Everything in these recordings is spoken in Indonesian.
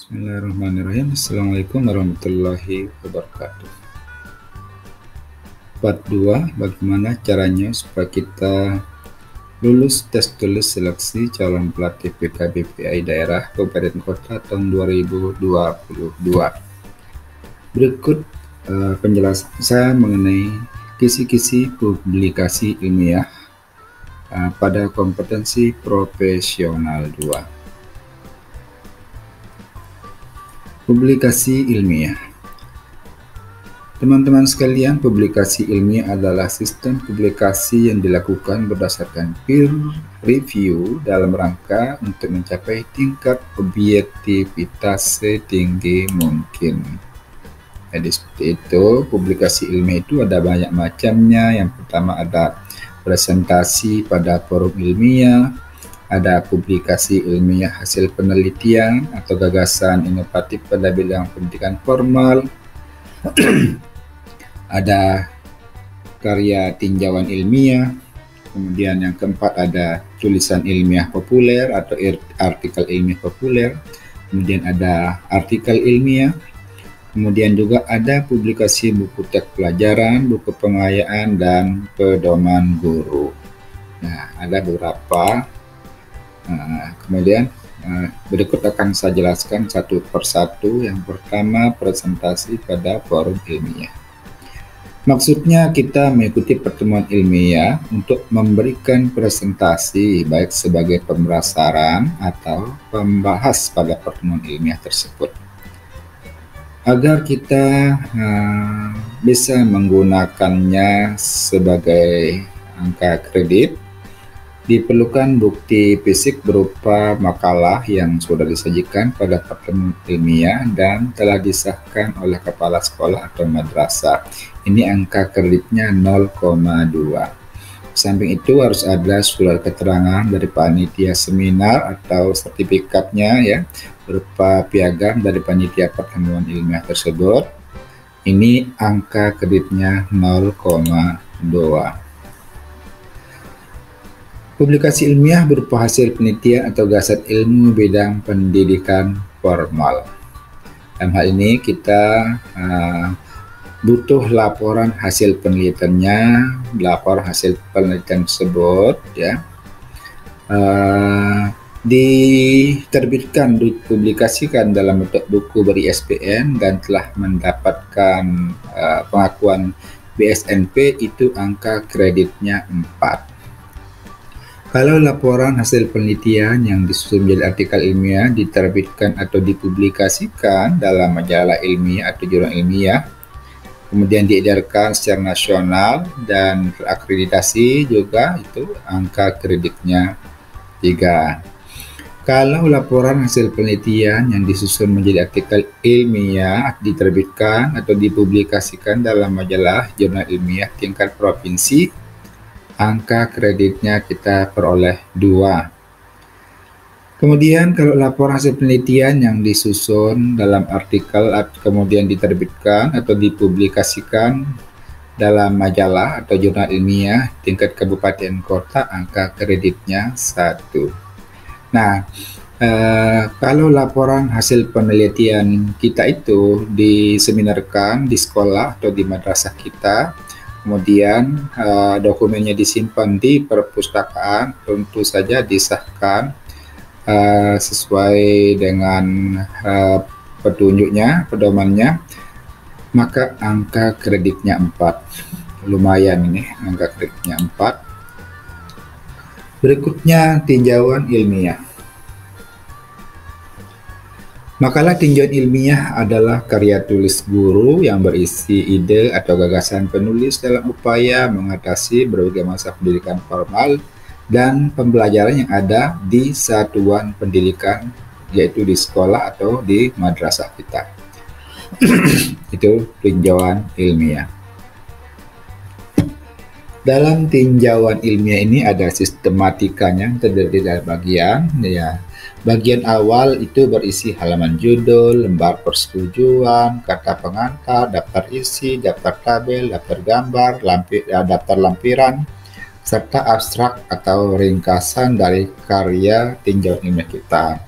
Bismillahirrahmanirrahim. Assalamualaikum warahmatullahi wabarakatuh. Part 2, bagaimana caranya supaya kita lulus tes tulis seleksi calon pelatih PKBPI daerah Kabupaten Kota tahun 2022. Berikut penjelasan saya mengenai kisi-kisi publikasi ilmiah pada kompetensi profesional 2. Publikasi ilmiah. Teman-teman sekalian, publikasi ilmiah adalah sistem publikasi yang dilakukan berdasarkan peer review dalam rangka untuk mencapai tingkat objektivitas setinggi mungkin. Jadi seperti itu, publikasi ilmiah itu ada banyak macamnya. Yang pertama ada presentasi pada forum ilmiah, ada publikasi ilmiah hasil penelitian atau gagasan inovatif pada bidang pendidikan formal, ada karya tinjauan ilmiah, kemudian yang keempat ada tulisan ilmiah populer atau artikel ilmiah populer, kemudian ada artikel ilmiah, kemudian juga ada publikasi buku teks pelajaran, buku pengayaan, dan pedoman guru. Nah, ada beberapa. Kemudian berikut akan saya jelaskan satu persatu. Yang pertama, presentasi pada forum ilmiah. Maksudnya kita mengikuti pertemuan ilmiah untuk memberikan presentasi baik sebagai pembahasan atau pembahas pada pertemuan ilmiah tersebut. Agar kita bisa menggunakannya sebagai angka kredit, diperlukan bukti fisik berupa makalah yang sudah disajikan pada pertemuan ilmiah dan telah disahkan oleh kepala sekolah atau madrasah. Ini angka kreditnya 0,2. Samping itu harus ada surat keterangan dari panitia seminar atau sertifikatnya ya, berupa piagam dari panitia pertemuan ilmiah tersebut. Ini angka kreditnya 0,2. Publikasi ilmiah berupa hasil penelitian atau gagasan ilmu bidang pendidikan formal. Dalam hal ini kita butuh laporan hasil penelitiannya, laporan hasil penelitian tersebut ya, diterbitkan, dipublikasikan dalam bentuk buku beri-ISBN dan telah mendapatkan pengakuan BSNP, itu angka kreditnya 4. Kalau laporan hasil penelitian yang disusun menjadi artikel ilmiah diterbitkan atau dipublikasikan dalam majalah ilmiah atau jurnal ilmiah, kemudian diedarkan secara nasional dan terakreditasi juga, itu angka kreditnya 3. Kalau laporan hasil penelitian yang disusun menjadi artikel ilmiah diterbitkan atau dipublikasikan dalam majalah jurnal ilmiah tingkat provinsi, angka kreditnya kita peroleh 2. Kemudian kalau laporan hasil penelitian yang disusun dalam artikel kemudian diterbitkan atau dipublikasikan dalam majalah atau jurnal ilmiah tingkat kabupaten kota, angka kreditnya 1. Nah, kalau laporan hasil penelitian kita itu diseminarkan di sekolah atau di madrasah kita, kemudian dokumennya disimpan di perpustakaan, tentu saja disahkan sesuai dengan petunjuknya, pedomannya, maka angka kreditnya 4. Lumayan ini angka kreditnya 4. Berikutnya tinjauan ilmiah. Makalah tinjauan ilmiah adalah karya tulis guru yang berisi ide atau gagasan penulis dalam upaya mengatasi berbagai masalah pendidikan formal dan pembelajaran yang ada di satuan pendidikan, yaitu di sekolah atau di madrasah kita. Itu tinjauan ilmiah. Dalam tinjauan ilmiah ini ada sistematikanya, terdiri dari bagian ya. Bagian awal itu berisi halaman judul, lembar persetujuan, kata pengantar, daftar isi, daftar tabel, daftar gambar, daftar lampiran, serta abstrak atau ringkasan dari karya tinjauan ilmiah kita.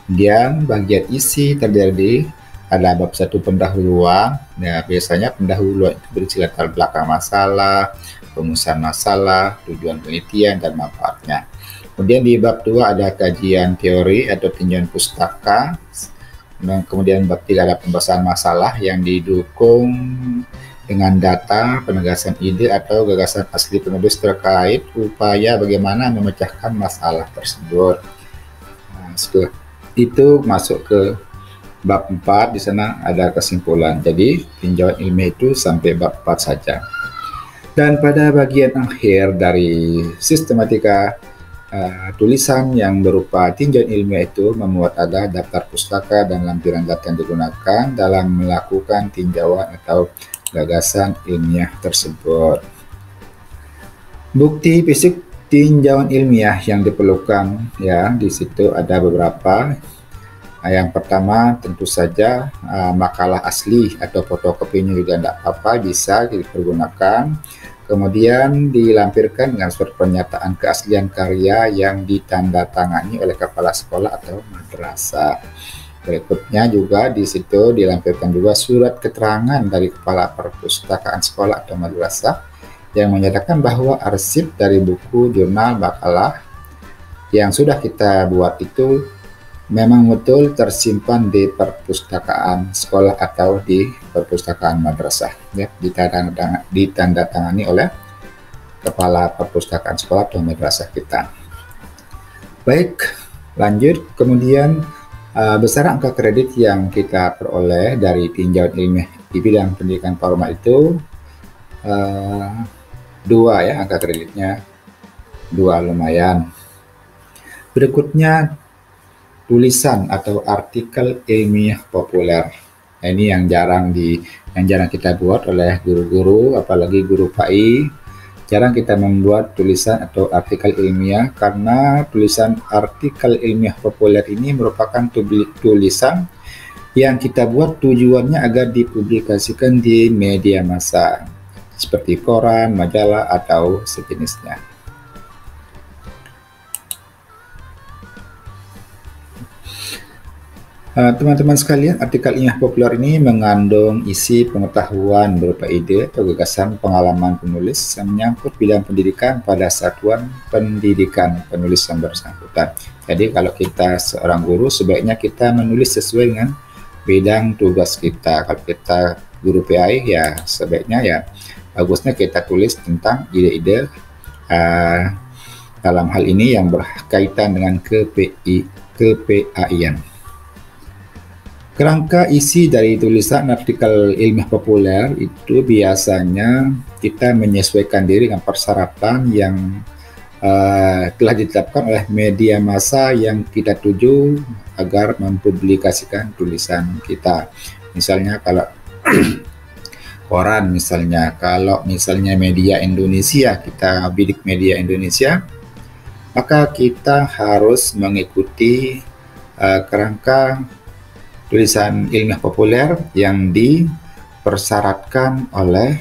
Kemudian bagian isi terdiri ada bab 1 pendahuluan. Nah, biasanya pendahuluan itu berisi latar belakang masalah, rumusan masalah, tujuan penelitian, dan manfaatnya. Kemudian di bab 2 ada kajian teori atau tinjauan pustaka. Dan kemudian bab 3 ada pembahasan masalah yang didukung dengan data, penegasan ide atau gagasan asli penulis terkait upaya bagaimana memecahkan masalah tersebut. Nah, setelah itu masuk ke bab 4, di sana ada kesimpulan. Jadi tinjauan ilmiah itu sampai bab 4 saja. Dan pada bagian akhir dari sistematika tulisan yang berupa tinjauan ilmiah itu memuat ada daftar pustaka dan lampiran data yang digunakan dalam melakukan tinjauan atau gagasan ilmiah tersebut. Bukti fisik tinjauan ilmiah yang diperlukan, ya, di situ ada beberapa. Yang pertama tentu saja makalah asli atau fotokopinya juga tidak apa-apa, bisa dipergunakan. Kemudian dilampirkan dengan surat pernyataan keaslian karya yang ditandatangani oleh kepala sekolah atau madrasah. Berikutnya juga di situ dilampirkan juga surat keterangan dari kepala perpustakaan sekolah atau madrasah yang menyatakan bahwa arsip dari buku, jurnal, makalah yang sudah kita buat itu memang betul tersimpan di perpustakaan sekolah atau di perpustakaan madrasah, ya, ditandatangani oleh kepala perpustakaan sekolah atau madrasah kita. Baik, lanjut. Kemudian besaran angka kredit yang kita peroleh dari tinjauan ilmiah di bidang pendidikan formal itu 2, ya, angka kreditnya 2, lumayan. Berikutnya tulisan atau artikel ilmiah populer. Nah, ini yang jarang kita buat oleh guru-guru, apalagi guru PAI. Jarang kita membuat tulisan atau artikel ilmiah karena tulisan artikel ilmiah populer ini merupakan tulisan yang kita buat tujuannya agar dipublikasikan di media massa seperti koran, majalah, atau sejenisnya. Teman-teman sekalian, artikel ilmiah populer ini mengandung isi pengetahuan berupa ide atau gagasan pengalaman penulis yang menyangkut bidang pendidikan pada satuan pendidikan penulis yang bersangkutan. Jadi kalau kita seorang guru, sebaiknya kita menulis sesuai dengan bidang tugas kita. Kalau kita guru PAI, ya sebaiknya ya bagusnya kita tulis tentang ide-ide dalam hal ini yang berkaitan dengan KPAI-an. Kerangka isi dari tulisan artikel ilmiah populer itu biasanya kita menyesuaikan diri dengan persyaratan yang telah ditetapkan oleh media massa yang kita tuju agar mempublikasikan tulisan kita. Misalnya kalau koran, kalau misalnya media Indonesia, kita bidik media Indonesia, maka kita harus mengikuti kerangka tulisan ilmiah populer yang dipersyaratkan oleh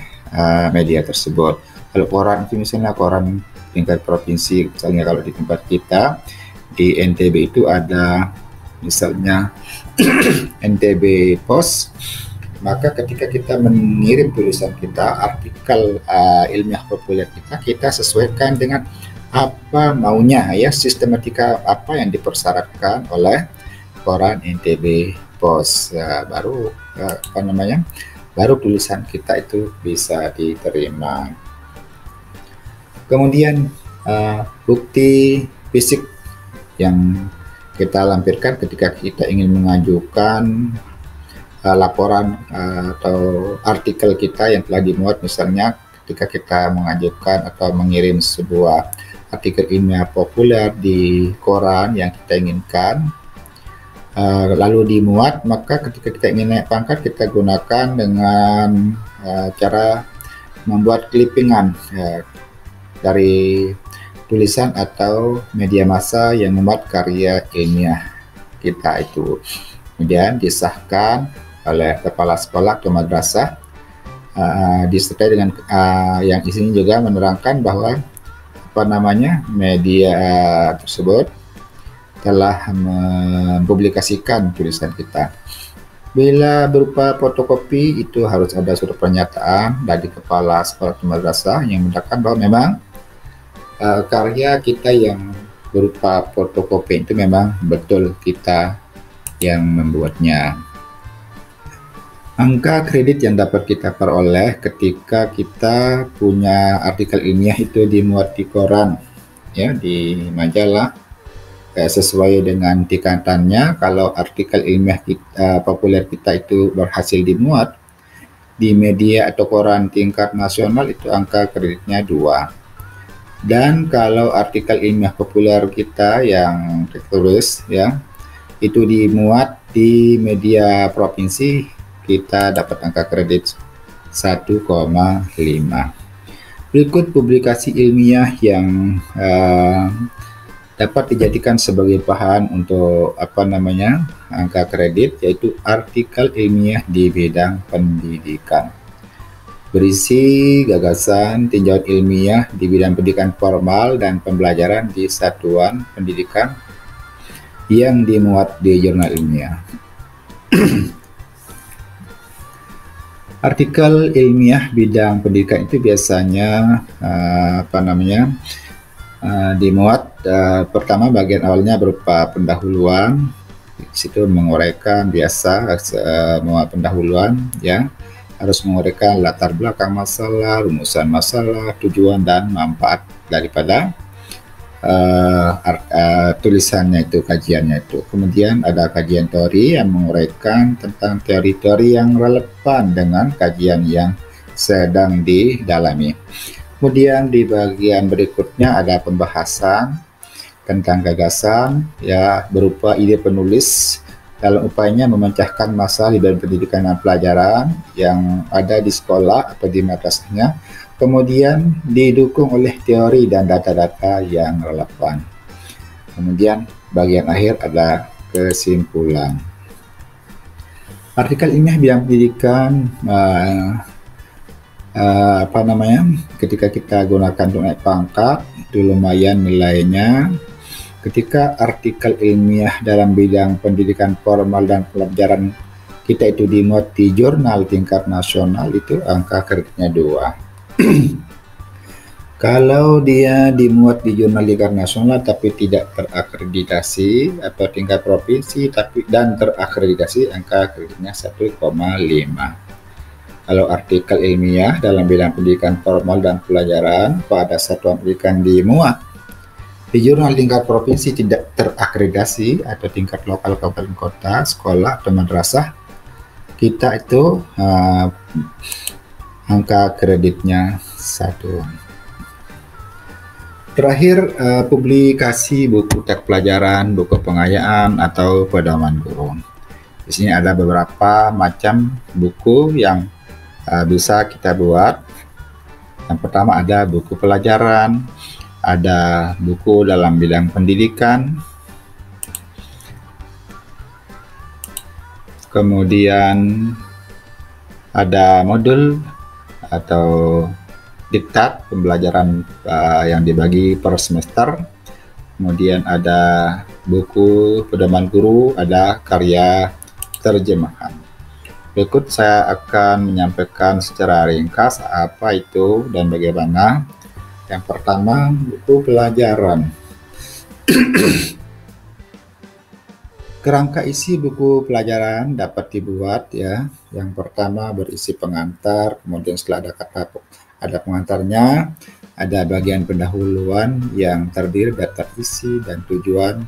media tersebut. Kalau koran itu misalnya koran tingkat provinsi, misalnya kalau di tempat kita di NTB itu ada misalnya NTB Pos, maka ketika kita mengirim tulisan kita, artikel ilmiah populer kita sesuaikan dengan apa maunya, ya, sistematika apa yang dipersyaratkan oleh koran NTB Pos, baru baru tulisan kita itu bisa diterima. Kemudian bukti fisik yang kita lampirkan ketika kita ingin mengajukan laporan atau artikel kita yang telah dimuat, misalnya ketika kita mengajukan atau mengirim sebuah artikel ilmiah populer di koran yang kita inginkan, lalu dimuat, maka ketika kita ingin naik pangkat, kita gunakan dengan cara membuat clippingan dari tulisan atau media massa yang memuat karya ilmiah kita itu. Kemudian disahkan oleh kepala sekolah atau madrasah, disertai dengan yang isinya juga menerangkan bahwa media tersebut telah mempublikasikan tulisan kita. Bila berupa fotokopi, itu harus ada surat pernyataan dari kepala sekolah atau madrasah yang menyatakan bahwa memang karya kita yang berupa fotokopi itu memang betul kita yang membuatnya. Angka kredit yang dapat kita peroleh ketika kita punya artikel ilmiah itu dimuat di koran, ya, di majalah, sesuai dengan tingkatannya. Kalau artikel ilmiah kita, populer kita itu berhasil dimuat di media atau koran tingkat nasional, itu angka kreditnya 2. Dan kalau artikel ilmiah populer kita yang tertulis, ya, itu dimuat di media provinsi, kita dapat angka kredit 1,5. Berikut publikasi ilmiah yang dapat dijadikan sebagai bahan untuk angka kredit, yaitu artikel ilmiah di bidang pendidikan. Berisi gagasan tinjauan ilmiah di bidang pendidikan formal dan pembelajaran di satuan pendidikan yang dimuat di jurnal ilmiah. Artikel ilmiah bidang pendidikan itu biasanya dimuat pertama bagian awalnya berupa pendahuluan. Di situ menguraikan biasa muat pendahuluan, ya, harus menguraikan latar belakang masalah, rumusan masalah, tujuan dan manfaat daripada tulisannya itu, kajiannya itu. Kemudian ada kajian teori yang menguraikan tentang teori-teori yang relevan dengan kajian yang sedang didalami. Kemudian di bagian berikutnya ada pembahasan tentang gagasan, ya, berupa ide penulis dalam upayanya memecahkan masalah di dalam pendidikan dan pelajaran yang ada di sekolah atau di madrasahnya. Kemudian didukung oleh teori dan data-data yang relevan. Kemudian bagian akhir ada kesimpulan. Artikel ilmiah bidang pendidikan ketika kita gunakan untuk naik pangkat itu lumayan nilainya. Ketika artikel ilmiah dalam bidang pendidikan formal dan pelajaran kita itu dimuat di jurnal tingkat nasional, itu angka kreditnya 2. Kalau dia dimuat di jurnal tingkat nasional tapi tidak terakreditasi atau tingkat provinsi dan terakreditasi, angka kreditnya 1,5. Kalau artikel ilmiah dalam bidang pendidikan formal dan pelajaran pada satuan pendidikan dimuat di jurnal tingkat provinsi tidak terakreditasi atau tingkat lokal kabupaten kota, sekolah atau madrasah, kita itu angka kreditnya 1. Terakhir, publikasi buku teks pelajaran, buku pengayaan atau pedoman guru. Di sini ada beberapa macam buku yang bisa kita buat. Yang pertama ada buku pelajaran, ada buku dalam bidang pendidikan, kemudian ada modul atau diktat pembelajaran yang dibagi per semester. Kemudian ada buku pedoman guru, ada karya terjemahan. Berikut saya akan menyampaikan secara ringkas apa itu dan bagaimana. Yang pertama, buku pelajaran. Kerangka isi buku pelajaran dapat dibuat, ya. Yang pertama berisi pengantar, kemudian setelah ada pengantarnya, ada bagian pendahuluan yang terdiri daftar isi dan tujuan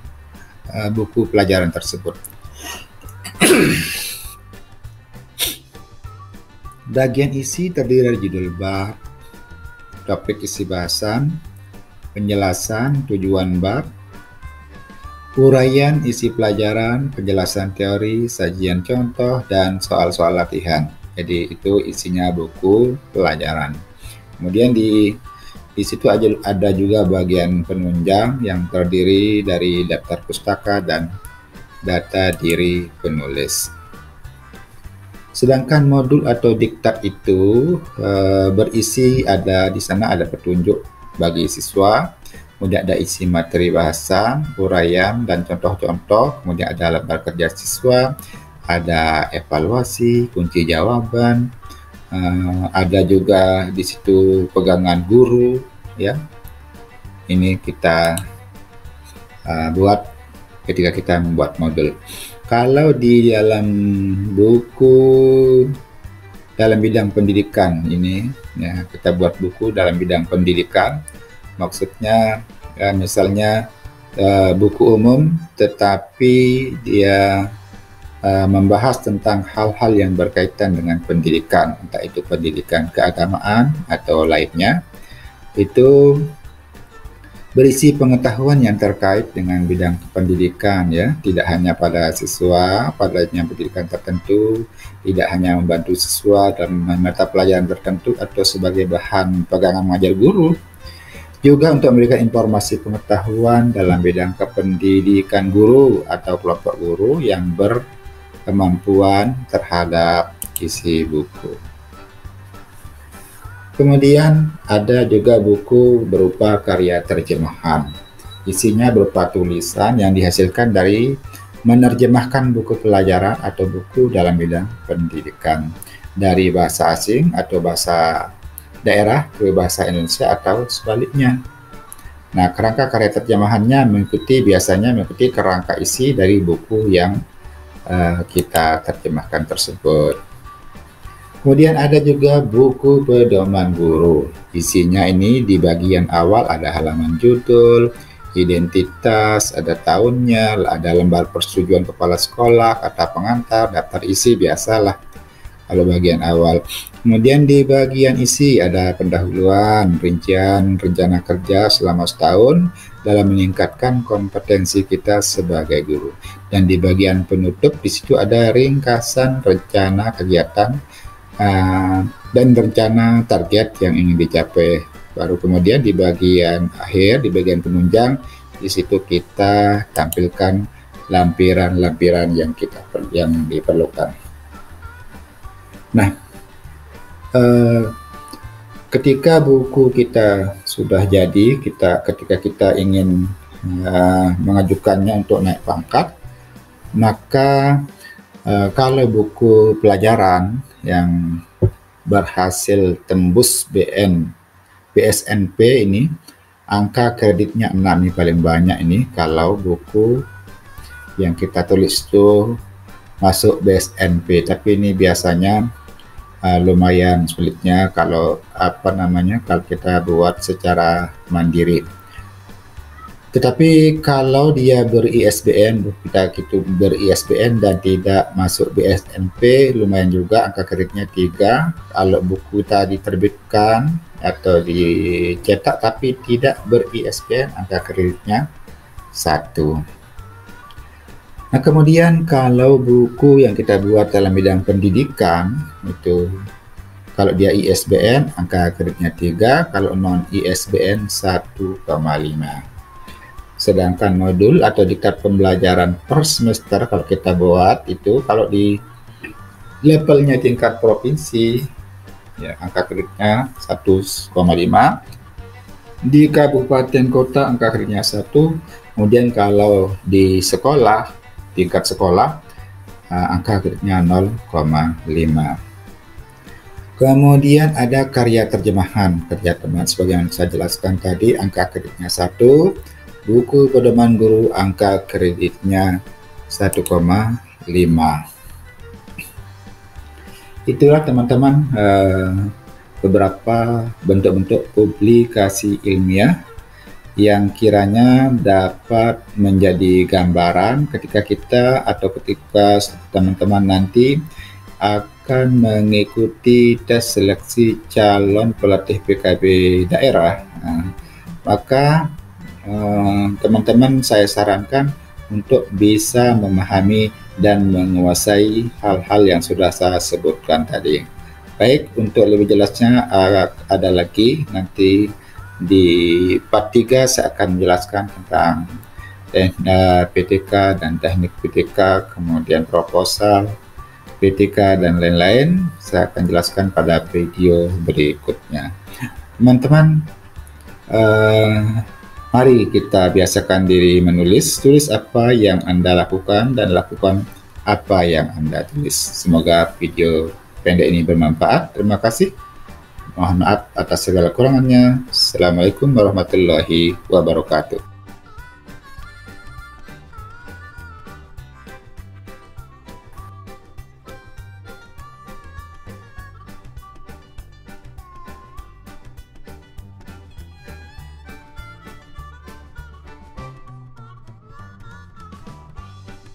buku pelajaran tersebut. Bagian isi terdiri dari judul bab, topik isi bahasan, penjelasan tujuan bab, uraian isi pelajaran, penjelasan teori, sajian contoh, dan soal-soal latihan. Jadi itu isinya buku pelajaran. Kemudian di situ ada juga bagian penunjang yang terdiri dari daftar pustaka dan data diri penulis. Sedangkan modul atau diktat itu berisi di sana ada petunjuk bagi siswa kemudian ada isi materi bahasa, uraian, dan contoh-contoh, kemudian ada lembar kerja siswa, ada evaluasi, kunci jawaban, ada juga di situ pegangan guru, ya. Ini kita buat ketika kita membuat modul. Kalau di dalam buku dalam bidang pendidikan ini, ya, kita buat buku dalam bidang pendidikan, maksudnya misalnya buku umum, tetapi dia membahas tentang hal-hal yang berkaitan dengan pendidikan, entah itu pendidikan keagamaan atau lainnya, itu berisi pengetahuan yang terkait dengan bidang pendidikan, ya, tidak hanya pada siswa pada yang pendidikan tertentu, tidak hanya membantu siswa dalam mata pelajaran tertentu atau sebagai bahan pegangan mengajar guru, juga untuk memberikan informasi pengetahuan dalam bidang kependidikan guru atau kelompok guru yang berkemampuan terhadap isi buku. Kemudian ada juga buku berupa karya terjemahan. Isinya berupa tulisan yang dihasilkan dari menerjemahkan buku pelajaran atau buku dalam bidang pendidikan dari bahasa asing atau bahasa daerah ke bahasa Indonesia atau sebaliknya. Nah, kerangka karya terjemahannya biasanya mengikuti kerangka isi dari buku yang kita terjemahkan tersebut. Kemudian ada juga buku pedoman guru. Isinya ini di bagian awal ada halaman judul, identitas, ada tahunnya, ada lembar persetujuan kepala sekolah, kata pengantar, daftar isi, biasalah kalau bagian awal. Kemudian di bagian isi ada pendahuluan, rincian rencana kerja selama setahun dalam meningkatkan kompetensi kita sebagai guru. Dan di bagian penutup di situ ada ringkasan rencana kegiatan dan rencana target yang ingin dicapai. Baru kemudian di bagian akhir, di bagian penunjang, di situ kita tampilkan lampiran-lampiran yang diperlukan. Nah, ketika buku kita sudah jadi, ketika kita ingin mengajukannya untuk naik pangkat, maka kalau buku pelajaran yang berhasil tembus BSNP ini, angka kreditnya 6 ini paling banyak ini kalau buku yang kita tulis itu masuk BSNP. Tapi ini biasanya lumayan sulitnya kalau kalau kita buat secara mandiri. Tetapi kalau dia ber-ISBN, kita ber-ISBN dan tidak masuk BSNP, lumayan juga angka kreditnya 3. Kalau buku tadi diterbitkan atau dicetak tapi tidak ber-ISBN, angka kreditnya 1. Nah, kemudian kalau buku yang kita buat dalam bidang pendidikan, itu kalau dia ISBN, angka kreditnya 3, kalau non-ISBN 1,5. Sedangkan modul atau diktat pembelajaran per semester kalau kita buat itu, kalau di levelnya tingkat provinsi, ya, angka kreditnya 1,5. Di kabupaten kota angka kreditnya 1. Kemudian kalau di sekolah, tingkat sekolah, angka kreditnya 0,5. Kemudian ada karya terjemahan. Sebagai yang saya jelaskan tadi, angka kreditnya 1. Buku pedoman guru angka kreditnya 1,5. Itulah teman-teman beberapa bentuk-bentuk publikasi ilmiah yang kiranya dapat menjadi gambaran ketika teman-teman nanti akan mengikuti tes seleksi calon pelatih PKB daerah. Maka teman-teman saya sarankan untuk bisa memahami dan menguasai hal-hal yang sudah saya sebutkan tadi. Baik, untuk lebih jelasnya ada lagi nanti di part 3 saya akan menjelaskan tentang PTK dan teknik PTK, kemudian proposal PTK dan lain-lain. Saya akan jelaskan pada video berikutnya. Teman-teman, Mari kita biasakan diri menulis, tulis apa yang Anda lakukan dan lakukan apa yang Anda tulis. Semoga video pendek ini bermanfaat. Terima kasih. Mohon maaf atas segala kurangannya. Assalamualaikum warahmatullahi wabarakatuh.